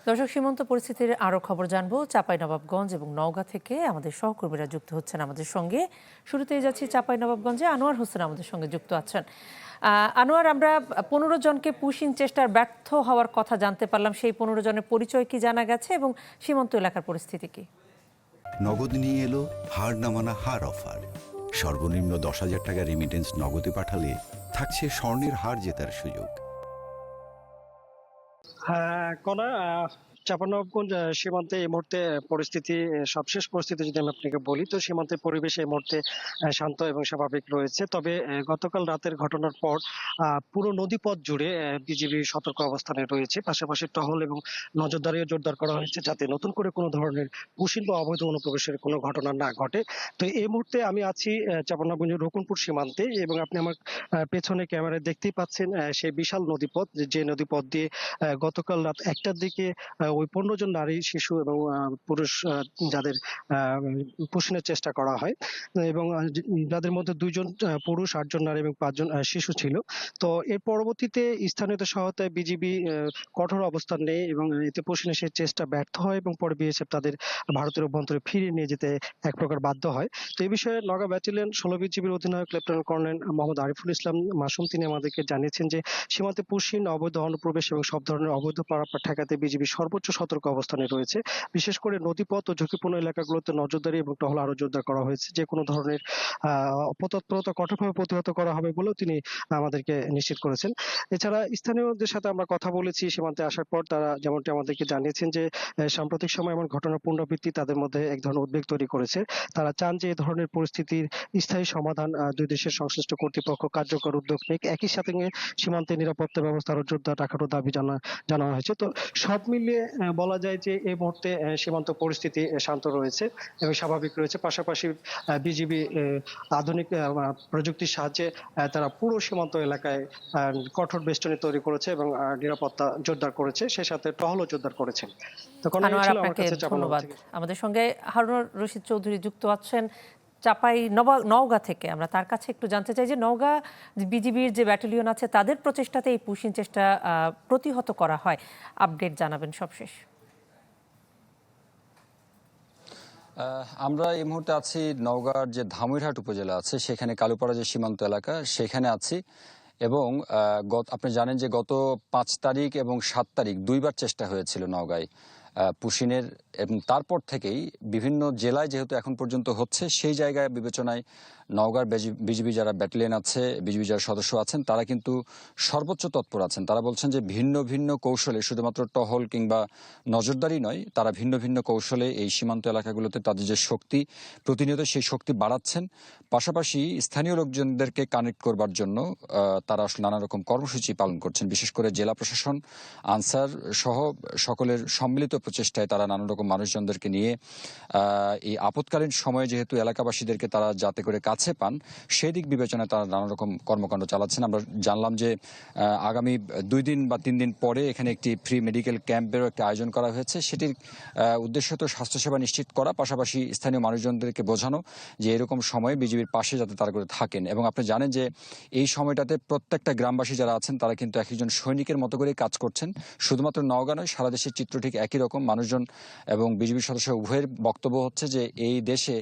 দর্শক, সীমান্ত পরিস্থিতির আরও খবর জানবো চাঁপাইনবাবগঞ্জ এবং নওগাঁ থেকে আমাদের সহকর্মীরা যুক্ত হচ্ছেন আমাদের সঙ্গে। শুরুতেই যাচ্ছি চাঁপাইনবাবগঞ্জে, আনোয়ার হোসেন আমাদের সঙ্গে যুক্ত আছেন। আনোয়ার, আমরা 15 জনকে পুশিং চেষ্টার ব্যর্থ হওয়ার কথা জানতে পারলাম, সেই 15 জনের পরিচয় কি জানা গেছে এবং সীমান্ত এলাকার পরিস্থিতি কি? নগদ নিয়ে এলো হার না মানা হার অফার। সর্বনিম্ন 10,000 টাকা রেমিটেন্স নগদে পাঠালে থাকছে স্বর্ণের হার জেতার সুযোগ। কণা, চাঁপাইনবাবগঞ্জ সীমান্তে এই মুহূর্তে পরিস্থিতি, সবশেষ পরিস্থিতি যদি আমি আপনাকে বলি, তো সীমান্তের পরিবেশ এই মুহূর্তে শান্ত এবং স্বাভাবিক রয়েছে। তবে গতকাল রাতের ঘটনার পর পুরো নদীপথ জুড়ে বিজিবি সতর্ক অবস্থানে রয়েছে। পাশাপাশি টহল এবং নজরদারিও জোরদার করা হয়েছে, যাতে নতুন করে কোনো ধরনের পুশিং বা অবৈধ অনুপ্রবেশের কোনো ঘটনা না ঘটে। তো এই মুহূর্তে আমি আছি চাঁপাইনবাবগঞ্জের রকুনপুর সীমান্তে, এবং আপনি আমার পেছনে ক্যামেরায় দেখতেই পাচ্ছেন সেই বিশাল নদীপথ, যে নদীপথ দিয়ে গতকাল রাত 1টার দিকে ওই 15 জন নারী, শিশু এবং পুরুষ যাদের পুষণের চেষ্টা করা হয়, এবং যাদের মধ্যে 2 জন পুরুষ, 8 জন নারী এবং 5 জন শিশু ছিল। তো এর পরবর্তীতে স্থানীয়দের সহায়তায় বিজিবি কঠোর অবস্থান নেয় এবং এতে পুষণের সেই চেষ্টা ব্যর্থ হয়, এবং পরে বিএসএফ তাদের ভারতের অভ্যন্তরে ফিরিয়ে নিয়ে যেতে এক প্রকার বাধ্য হয়। তো এই বিষয়ে নওগাঁ ব্যাটালিয়ন 16 বিজিবির অধিনায়ক লেফটেন্যান্ট কর্নেল মোহাম্মদ আরিফুল ইসলাম মাসুম তিনি আমাদেরকে জানিয়েছেন যে সীমান্তে পুশিং, অবৈধ অনুপ্রবেশ এবং সব ধরনের অবৈধ পারাপার ঠেকাতে বিজিবি সর্বোচ্চ সতর্ক অবস্থানে রয়েছে। বিশেষ করে নদীপথ ও ঝুঁকিপূর্ণ এলাকাগুলোতে নজরদারি এবং টহল আরো জোরদার করা হয়েছে। যে কোনো ধরনের অপতৎপরতা কঠোরভাবে প্রতিহত করা হবে বলেও তিনি আমাদেরকে নিশ্চিত করেছেন। এছাড়া স্থানীয়দের সাথে আমরা কথা বলেছি সীমান্তে আসার পর, তারা যেমনটি আমাদেরকে জানিয়েছেন যে সাম্প্রতিক সময় এমন ঘটনার পুনরাবৃত্তি তাদের মধ্যে এক ধরনের উদ্বেগ তৈরি করেছে। তারা চান যে এই ধরনের পরিস্থিতির স্থায়ী সমাধান দুই দেশের সংশ্লিষ্ট কর্তৃপক্ষ কার্যকর উদ্যোগ নিক। একই সাথে সীমান্তে নিরাপত্তা ব্যবস্থা আরো জোরদার রাখারও দাবি জানানো হয়েছে। তো সব মিলিয়ে বলা যায় যে এই মুহূর্তে সীমান্ত পরিস্থিতি শান্ত রয়েছে এবং স্বাভাবিক রয়েছে। পাশাপাশি বিজিবি আধুনিক প্রযুক্তির সাহায্যে তারা পুরো সীমান্ত এলাকায় কঠোর বেষ্টনী তৈরি করেছে এবং নিরাপত্তা জোরদার করেছে, সেই সাথে টহলও জোরদার করেছেন। তখন আনোয়ার, ছিল আমার আপনাকে কাছে ধন্যবাদ। আমাদের সঙ্গে হারুন রশিদ চৌধুরী যুক্ত আছেন নওগাঁ থেকে। আমরা তার কাছে একটু জানতে চাই যে নওগাঁ বিজিবির যে ব্যাটালিয়ন আছে তাদের প্রচেষ্টাতে এই পুশিং চেষ্টা প্রতিহত করা হয়, আপডেট জানাবেন সবশেষ। আমরা এই মুহূর্তে আছি নওগাঁর যে ধামইরহাট উপজেলা আছে, সেখানে কালুপাড়া যে সীমান্ত এলাকা, সেখানে আছি। এবং আপনি জানেন যে গত 5 তারিখ এবং 7 তারিখ 2বার চেষ্টা হয়েছিল নওগাঁয় পুশিনের, এবং তারপর থেকেই বিভিন্ন জেলায় যেহেতু এখন পর্যন্ত হচ্ছে, সেই জায়গায় বিবেচনায় নওগাঁর বিজিবি যারা ব্যাটালিয়ন আছে, বিজিবি যারা সদস্য আছেন, তারা কিন্তু সর্বোচ্চ তৎপর আছেন। তারা বলছেন যে ভিন্ন ভিন্ন কৌশলে, শুধুমাত্র টহল কিংবা নজরদারি নয়, তারা ভিন্ন ভিন্ন কৌশলে এই সীমান্ত এলাকাগুলোতে তাদের যে শক্তি, প্রতিনিয়ত সেই শক্তি বাড়াচ্ছেন। পাশাপাশি স্থানীয় লোকজনদেরকে কানেক্ট করবার জন্য তারা আসলে নানা রকম কর্মসূচি পালন করছেন। বিশেষ করে জেলা প্রশাসন, আনসার সহ সকলের সম্মিলিত প্রচেষ্টায় তারা নানা রকম মানুষজনদেরকে নিয়ে এই আপৎকালীন সময়ে যেহেতু এলাকাবাসীদেরকে তারা যাতে করে কাছে পান, সেই দিক বিবেচনায় তারা নানা রকম কর্মকাণ্ড চালাচ্ছেন। আমরা জানলাম যে আগামী 2 দিন বা 3 দিন পরে এখানে একটি ফ্রি মেডিকেল ক্যাম্পেরও একটা আয়োজন করা হয়েছে। সেটির উদ্দেশ্য তো স্বাস্থ্যসেবা নিশ্চিত করা, পাশাপাশি স্থানীয় মানুষজনদেরকে বোঝানো যে এরকম সময়ে বিজিবির পাশে যাতে তারা করে থাকেন। এবং আপনি জানেন যে এই সময়টাতে প্রত্যেকটা গ্রামবাসী যারা আছেন তারা কিন্তু একজন সৈনিকের মতো করে কাজ করছেন। শুধুমাত্র নওগাঁ নয়, সারা দেশের চিত্র ঠিক একই রকম। মানুষজন এবং বিজিবি সদস্য উভয়ের বক্তব্য হচ্ছে যে এই দেশে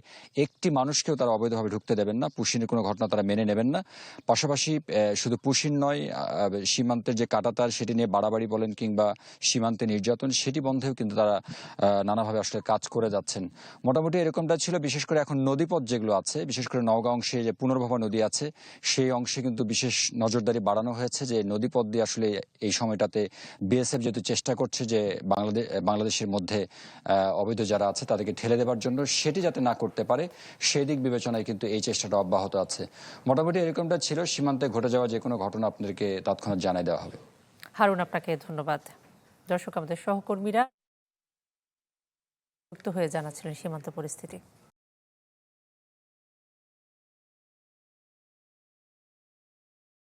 একটি মানুষকেও তারা অবৈধভাবে ঢুকতে দেবেন না, পুশিনের কোনো ঘটনা তারা মেনে নেবেন না। পাশাপাশি শুধু পুশিন নয়, সীমান্তের যে কাঁটাতার সেটি নিয়ে বাড়াবাড়ি বলেন কিংবা সীমান্তে নির্যাতন, সেটি বন্ধেও কিন্তু তারা নানাভাবে আসলে কাজ করে যাচ্ছেন। মোটামুটি এরকমটা ছিল। বিশেষ করে এখন নদীপথ যেগুলো আছে, বিশেষ করে নওগাঁ অংশে যে পুনর্ভবা নদী আছে, সেই অংশে কিন্তু বিশেষ নজরদারি বাড়ানো হয়েছে, যে নদীপথ দিয়ে আসলে এই সময়টাতে বিএসএফ যেহেতু চেষ্টা করছে যে বাংলাদেশের মধ্যে অবৈধ যারা আছে তাদেরকে ঠেলে দেবার জন্য, সেটি যাতে না করতে পারে সেই দিক বিবেচনায় কিন্তু এই চেষ্টাটা অব্যাহত আছে। মোটামুটি এরকমটা ছিল। সীমান্তে ঘটে যাওয়া যে কোনো ঘটনা আপনাদেরকে তৎক্ষণাৎ জানাই দেওয়া হবে। হারুন, আপনাকে ধন্যবাদ। দর্শক, আমাদের সহকর্মীরা যুক্ত হয়ে জানাচ্ছিলেন সীমান্ত পরিস্থিতি।